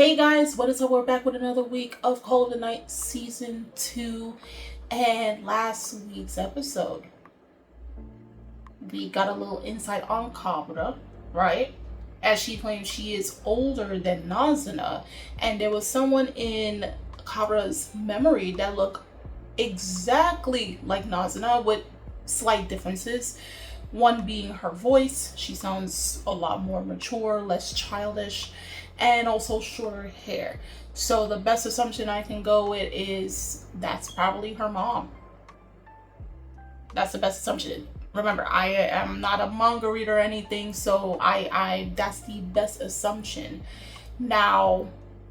Hey guys, what is up? We're back with another week of Call of the Night Season 2. And last week's episode, we got a little insight on Kabura, right? As she claims she is older than Nazuna. And there was someone in Kabura's memory that looked exactly like Nazuna with slight differences. One being her voice, she sounds a lot more mature, less childish, and also shorter hair. So the best assumption I can go with is that's probably her mom. That's the best assumption. Remember, I am not a manga reader or anything, so I that's the best assumption. Now,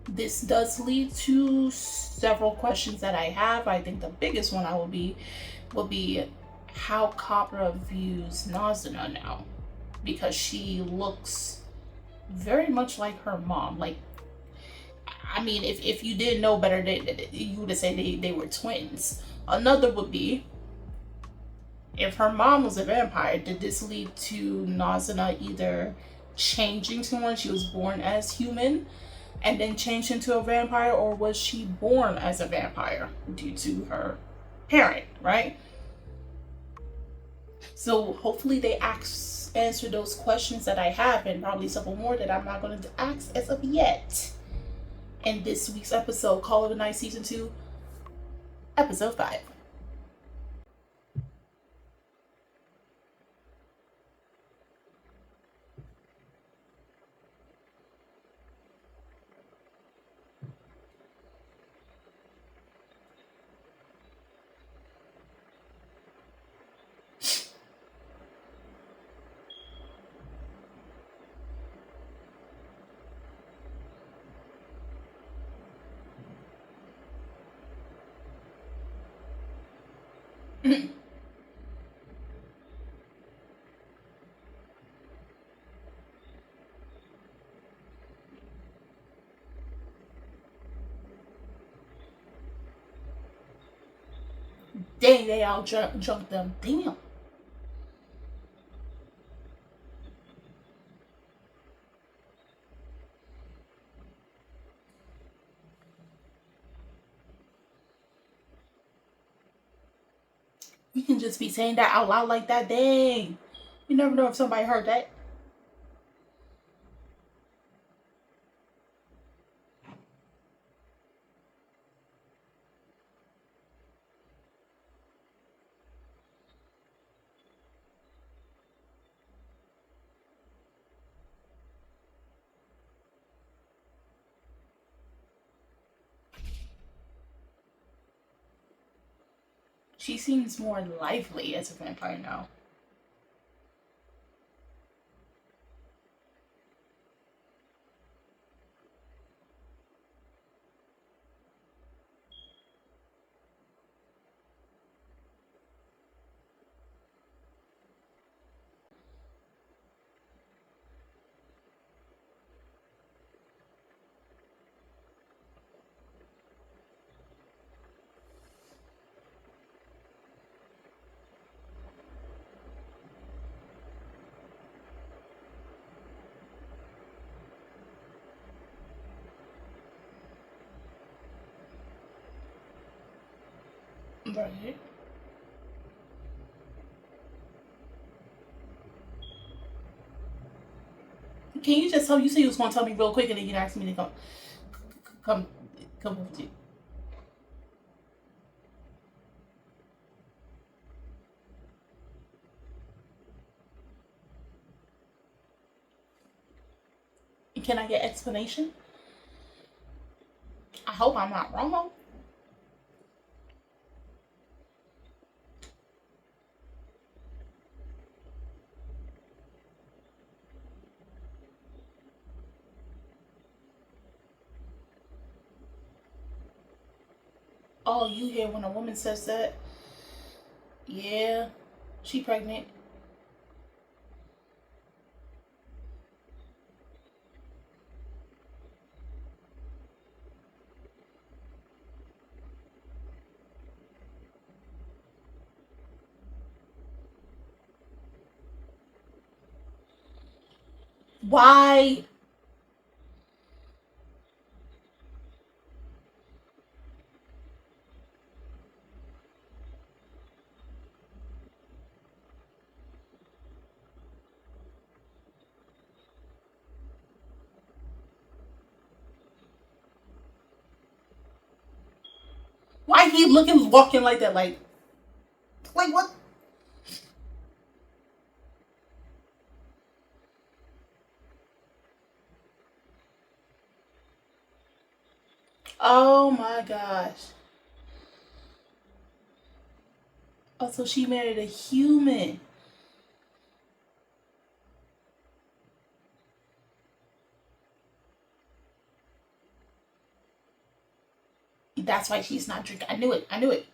this does lead to several questions that I have. I think the biggest one will be how Kabura views Nazuna now, because she looks very much like her mom. Like, I mean, if you didn't know better, you would have said they were twins. Another would be, if her mom was a vampire, did this lead to Nazuna either changing to when she was born as human and then changed into a vampire, or was she born as a vampire due to her parent, right? So hopefully they answer those questions that I have, and probably several more that I'm not going to ask as of yet in this week's episode, Call of the Night Season 2, Episode 5. Dang, they all jumped them. Damn. You can just be saying that out loud like that. Dang. You never know if somebody heard that. She seems more lively as a vampire now. Right. Can you just tell? You said you was going to tell me real quick, and then you asked me to come, come with you. Can I get explanation? I hope I'm not wrong. Oh, you hear when a woman says that? Yeah, she pregnant. Why? why he looking walking like that? Like what? Oh my gosh. Oh, so she married a human. That's why she's not drinking. I knew it. I knew it.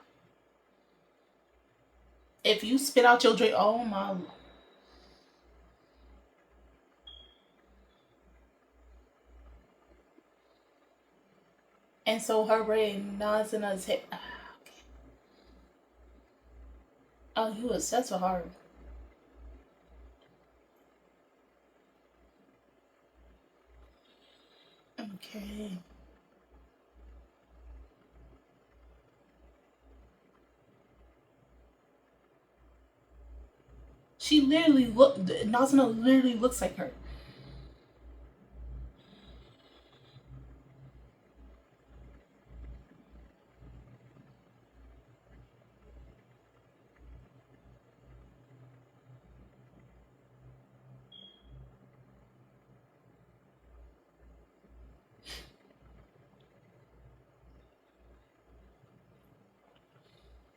If you spit out your drink, oh my. And so her brain Nazuna's hit. Ah, okay. Oh, you obsessed with her. Okay. She literally look. Nazuna literally looks like her.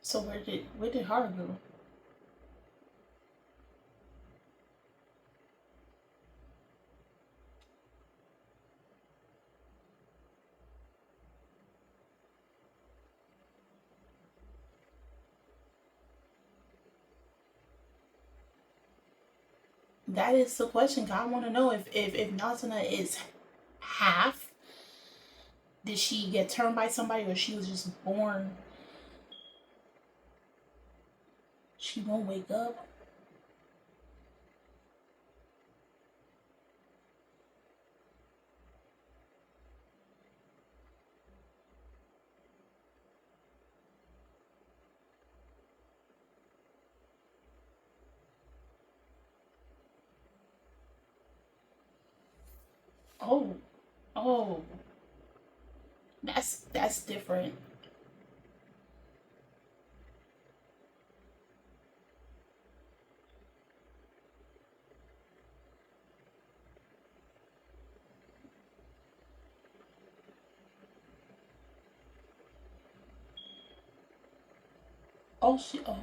So where did Haru go? That is the question. I want to know if Nazuna is half. Did she get turned by somebody, or she was just born? She won't wake up. Oh, oh, that's different. Oh, she. Oh,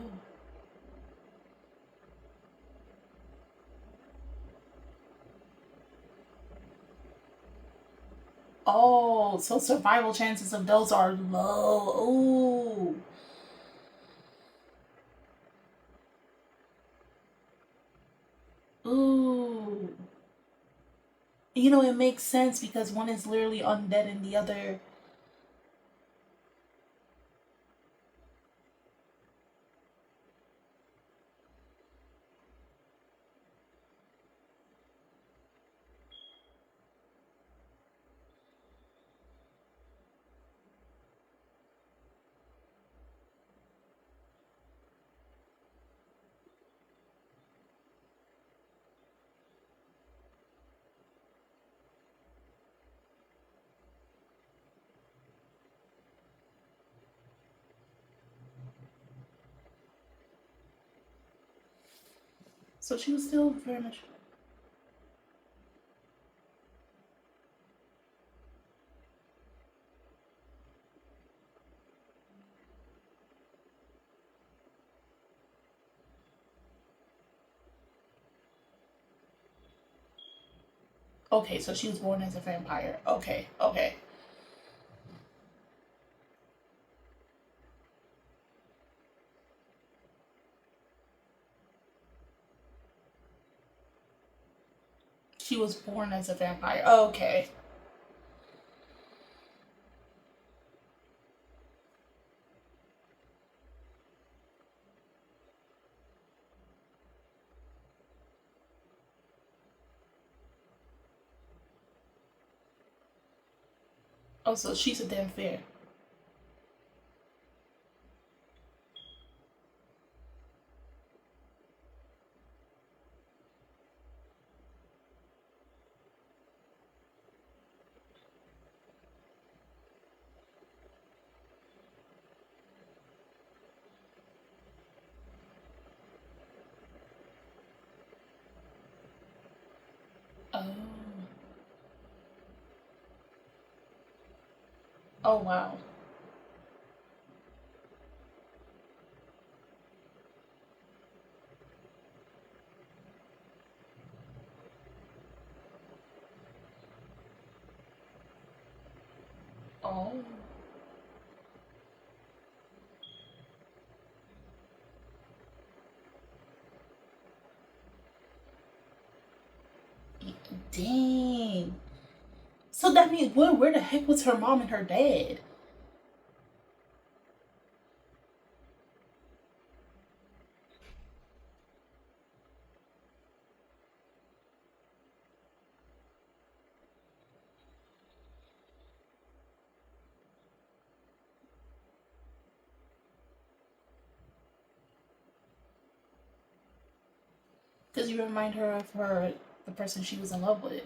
oh. So survival chances of those are low. Ooh, ooh. You know, it makes sense because one is literally undead and the other. So she was still very much. Okay, so she was born as a vampire. Okay, okay. She was born as a vampire. Okay. Oh, so she's a damn fair. Oh wow. Oh. Dang. So that means where the heck was her mom and her dad? Because you remind her of the person she was in love with.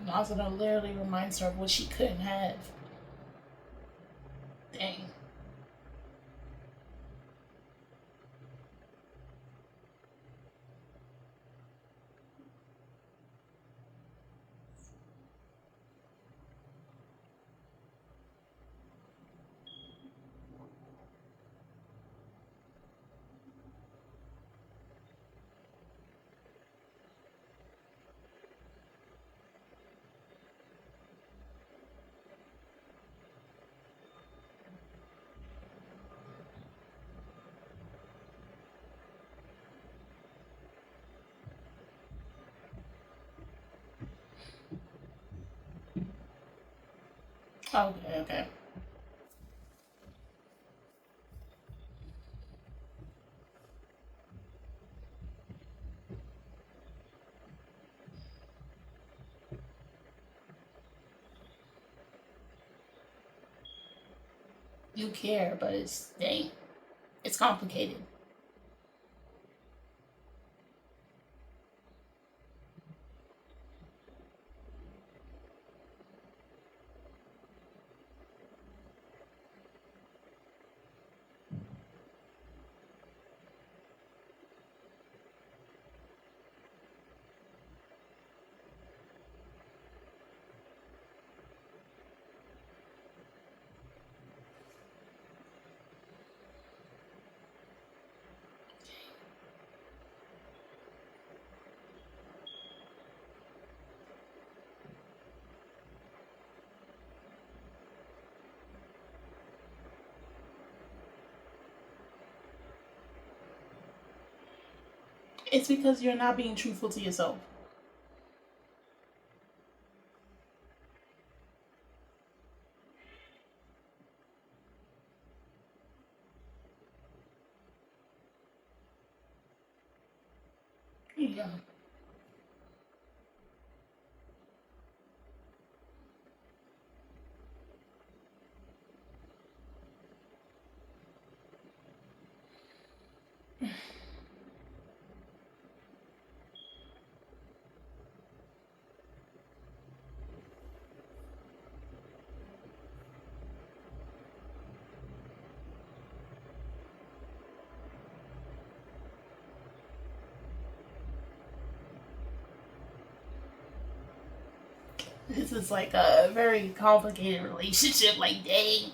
Nazuna literally reminds her of what she couldn't have. Dang. Okay, okay. You care, but it's dang. It's complicated. It's because you're not being truthful to yourself. Yeah. This is like a very complicated relationship. Like, dang.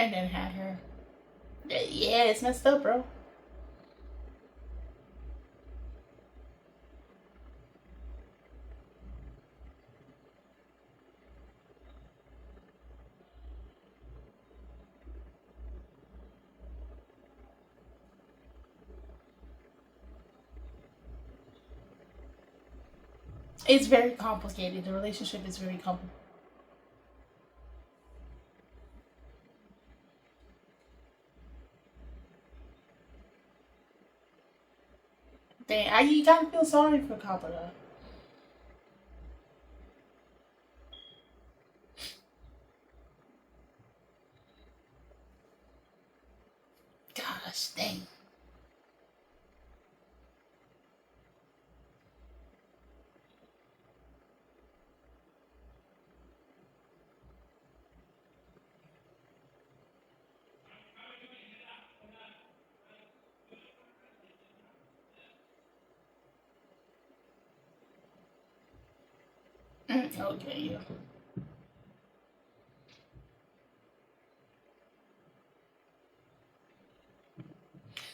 And then had her. Yeah, it's messed up, bro. It's very complicated. The relationship is very complicated. Dang, you gotta feel sorry for Kappa. Gosh, dang. Okay, yeah.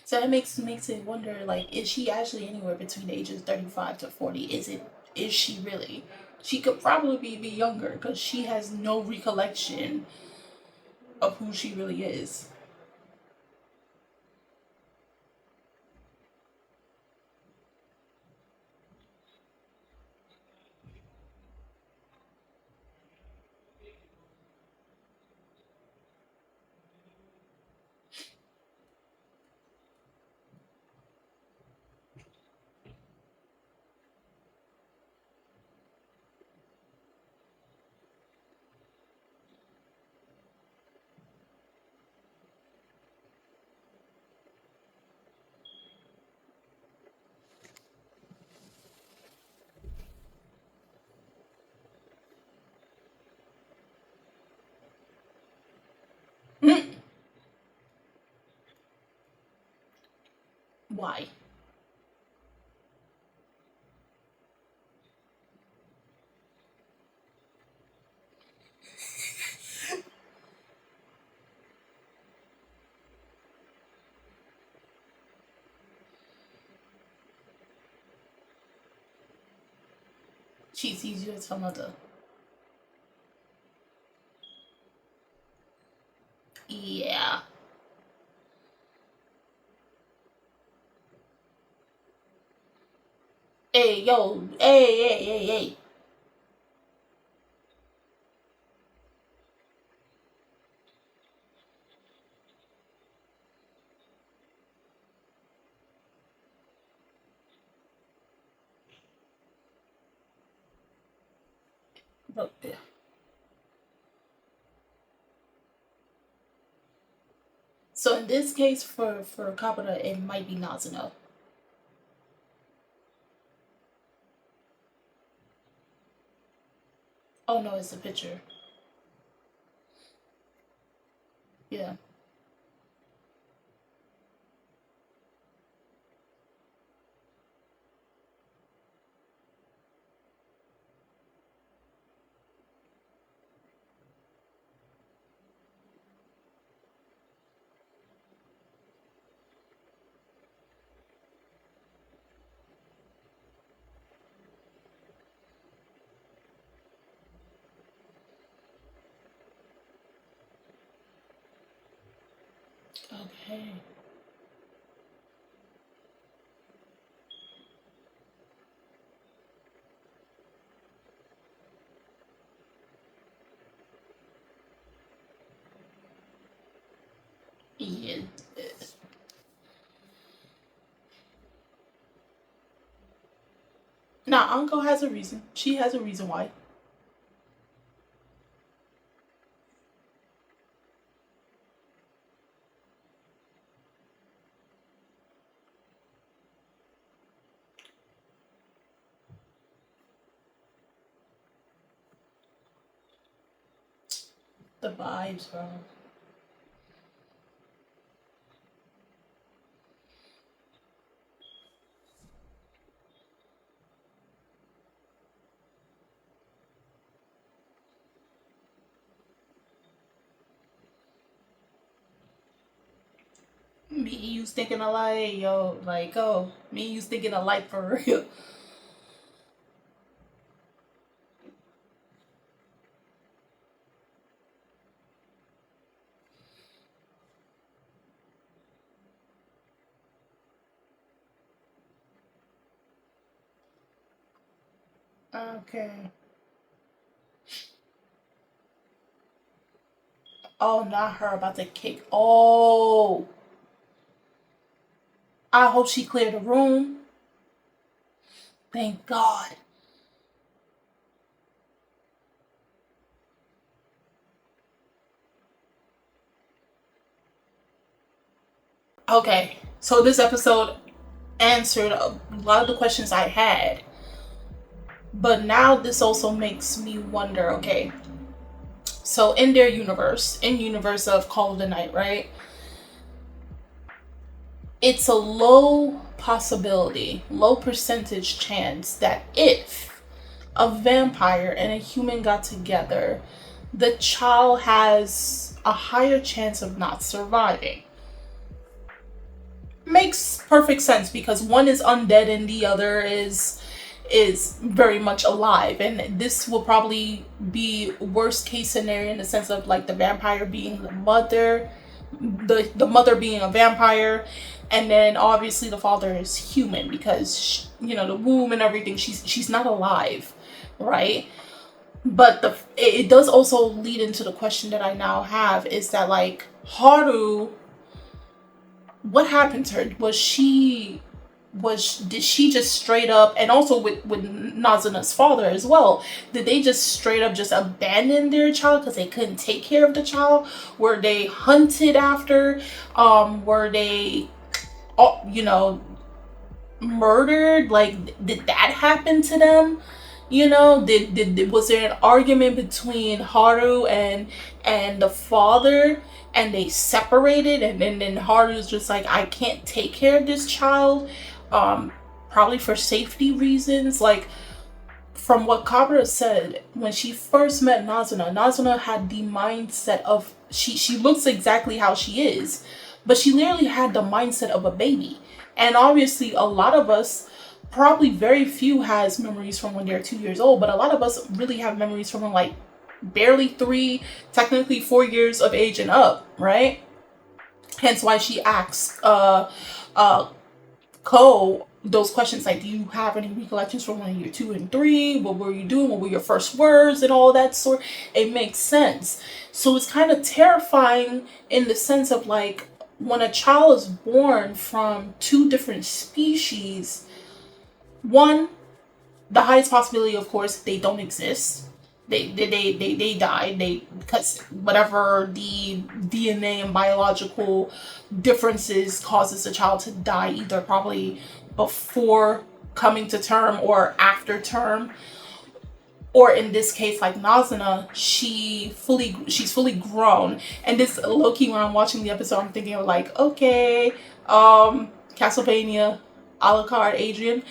So that makes it wonder, like, is she actually anywhere between the ages 35 to 40? Is she really? She could probably be younger because she has no recollection of who she really is. Why? She sees you as her mother. Yeah. Hey, yo. Hey. But, so in this case, for Kappa, it might be Nazuna. Oh no, it's a picture. Yeah. Okay. Yeah. Now, Uncle has a reason. She has a reason why. The vibes, bro. Me and you thinking alike, yo. Like, oh, me and you thinking alike for real. Okay. Oh, not her about the cake. Oh, I hope she cleared the room. Thank God. Okay, so this episode answered a lot of the questions I had, but now this also makes me wonder. Okay, so in their universe, in universe of Call of the Night, right? It's a low possibility, low percentage chance that if a vampire and a human got together, the child has a higher chance of not surviving. Makes perfect sense because one is undead and the other is very much alive, and this will probably be worst case scenario in the sense of like the vampire being the mother, the mother being a vampire, and then obviously the father is human because the womb and everything, she's not alive, right? But it does also lead into the question that I now have, is that like Haru, what happened to her? Did she just straight up, and also with Nazuna's father as well, did they just straight up just abandon their child because they couldn't take care of the child? Were they hunted after? Were they murdered? Like, did that happen to them? Did was there an argument between Haru and the father, and they separated, and then Haru's just like, I can't take care of this child, probably for safety reasons. Like, from what Kabra said, when she first met Nazuna had the mindset of, she looks exactly how she is, but she literally had the mindset of a baby. And obviously a lot of us, probably very few has memories from when they're 2 years old, but a lot of us really have memories from when like barely 3, technically 4 years of age and up, right? Hence why she asks Ko those questions like, do you have any recollections from when you're 2 and 3? What were you doing? What were your first words and all that sort? It makes sense. So it's kind of terrifying in the sense of like, when a child is born from 2 different species, one, the highest possibility, of course, they don't exist. They die. Because whatever the DNA and biological differences causes the child to die, either probably before coming to term or after term. Or in this case, like Nazuna, she's fully grown. And this low-key, when I'm watching the episode, I'm thinking of like, okay, Castlevania, Alucard, Adrian.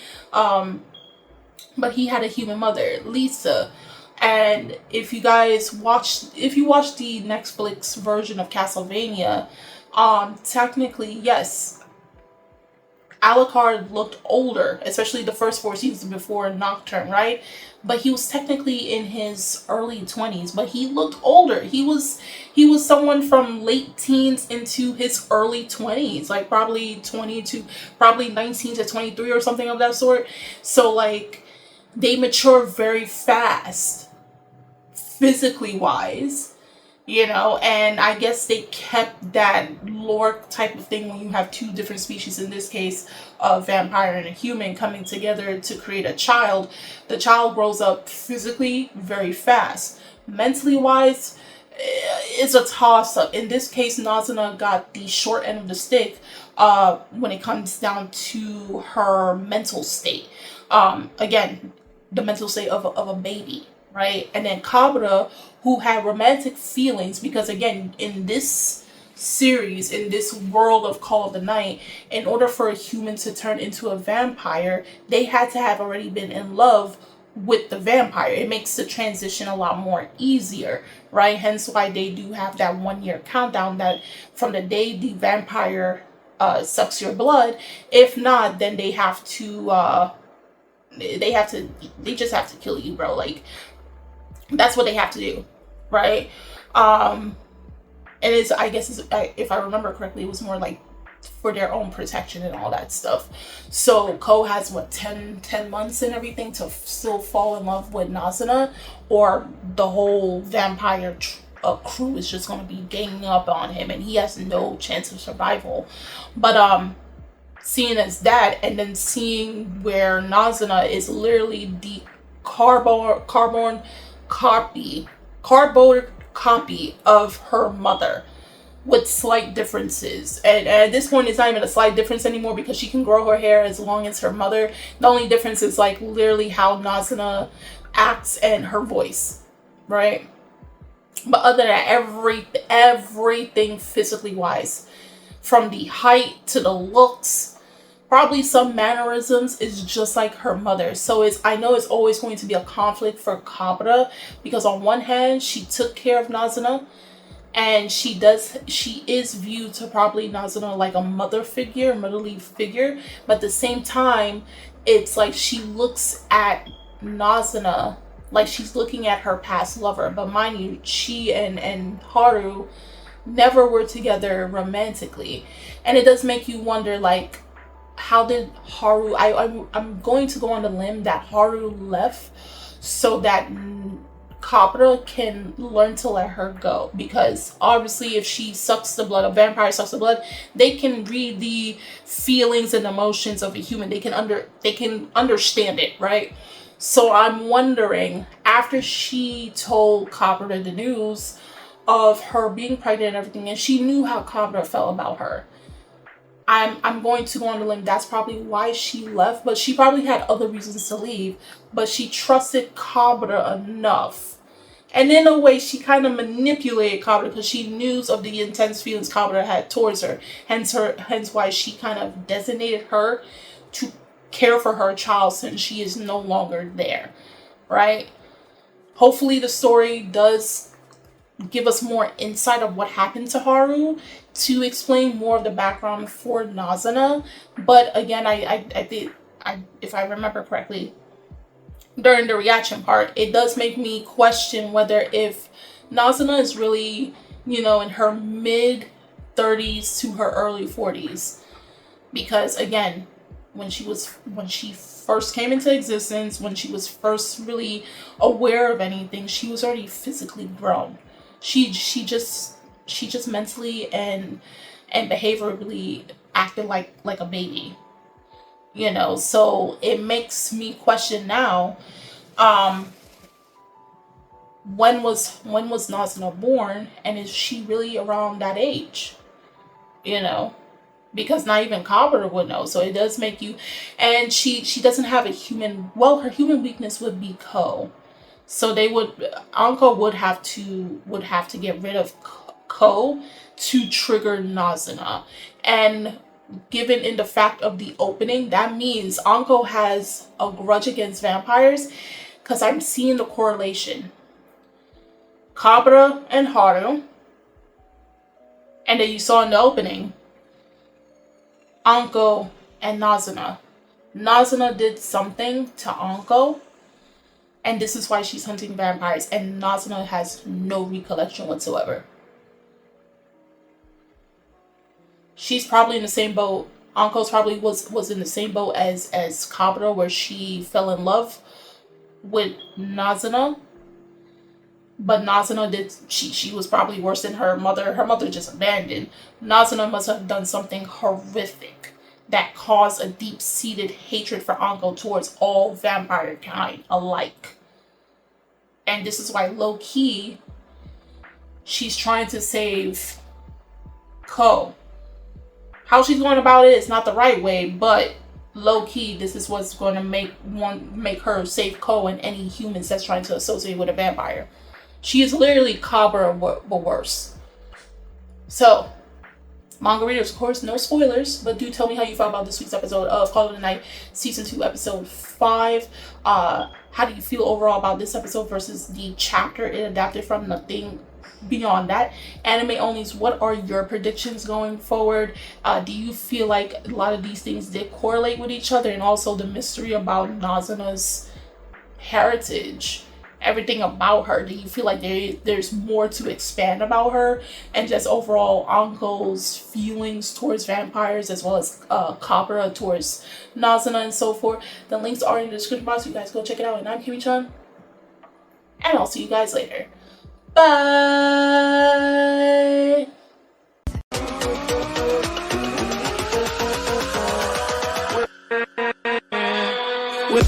But he had a human mother, Lisa. And if you watch the Netflix version of Castlevania, technically, yes, Alucard looked older, especially the first 4 seasons before Nocturne, right? But he was technically in his early 20s, but he looked older. He was someone from late teens into his early 20s, like probably 19 to 23 or something of that sort. So like, they mature very fast, physically wise, and I guess they kept that lore type of thing when you have 2 different species, in this case a vampire and a human, coming together to create a child. The child grows up physically very fast. Mentally wise, it's a toss-up. In this case, Nazuna got the short end of the stick when it comes down to her mental state. Again, the mental state of a baby, right? And then Kabura, who had romantic feelings, because again, in this series, in this world of Call of the Night, in order for a human to turn into a vampire, they had to have already been in love with the vampire. It makes the transition a lot more easier, right? Hence why they do have that 1 year countdown, that from the day the vampire sucks your blood. If not, then they just have to kill you, bro. Like, that's what they have to do, right? And it's, I guess, if I remember correctly, it was more like for their own protection and all that stuff. So Ko has what, 10 months and everything to still fall in love with Nazuna, or the whole vampire crew is just going to be ganging up on him and he has no chance of survival. But seeing as that, and then seeing where Nazuna is literally the cardboard copy of her mother, with slight differences. And at this point, it's not even a slight difference anymore because she can grow her hair as long as her mother. The only difference is like literally how Nazuna acts and her voice, right? But other than that, everything physically wise, from the height to the looks, probably some mannerisms, is just like her mother. So I know it's always going to be a conflict for Kabra, because on one hand, she took care of Nazuna, and she is viewed to probably Nazuna like a motherly figure. But at the same time, it's like she looks at Nazuna like she's looking at her past lover. But mind you, she and Haru never were together romantically. And it does make you wonder, like, how did Haru... I'm going to go on the limb that Haru left so that Kabra can learn to let her go, because obviously if she sucks the blood, a vampire sucks the blood, they can read the feelings and emotions of a human. They can understand it, right? So I'm wondering, after she told Kabra the news of her being pregnant and everything, and she knew how Kabra felt about her, I'm going to go on the limb, that's probably why she left. But she probably had other reasons to leave, but she trusted Kabra enough. And in a way, she kind of manipulated Kabra because she knew of the intense feelings Kabra had towards her. Hence why she kind of designated her to care for her child since she is no longer there, right? Hopefully the story does give us more insight of what happened to Haru to explain more of the background for Nazuna. But again, I think, if I remember correctly, during the reaction part, it does make me question whether if Nazuna is really, in her mid 30s to her early 40s. Because again, when she first came into existence, when she was first really aware of anything, she was already physically grown. She just mentally and behaviorally acted like a baby. So it makes me question now, when was Nazuna born, and is she really around that age? Because not even Kabra would know. So it does make you, and she doesn't have a human, well, her human weakness would be Ko. So Anko would have to get rid of Ko to trigger Nazuna. And given in the fact of the opening, that means Anko has a grudge against vampires, because I'm seeing the correlation. Kabra and Haru, and then you saw in the opening, Anko and Nazuna. Nazuna did something to Anko, and this is why she's hunting vampires, and Nazuna has no recollection whatsoever. She's probably in the same boat. Anko's probably was in the same boat as Kabra, where she fell in love with Nazuna. But Nazuna she was probably worse than her mother. Her mother just abandoned. Nazuna must have done something horrific that caused a deep-seated hatred for Anko towards all vampire kind alike. And this is why, low-key, she's trying to save Ko. How she's going about it is not the right way, but low-key, this is what's going to make her save Ko and any humans that's trying to associate with a vampire. She is literally Kabra, but worse. So, manga readers, of course, no spoilers, but do tell me how you felt about this week's episode of Call of the Night Season 2, Episode 5. How do you feel overall about this episode versus the chapter it adapted from? Nothing beyond that, anime onlys, what are your predictions going forward? Do you feel like a lot of these things did correlate with each other? And also the mystery about Nazuna's heritage, everything about her, do you feel like there's more to expand about her? And just overall Anko's feelings towards vampires, as well as Kabura towards Nazuna and so forth. The links are in the description box, so you guys go check it out. And I'm Kimi-chan, and I'll see you guys later. Bye. With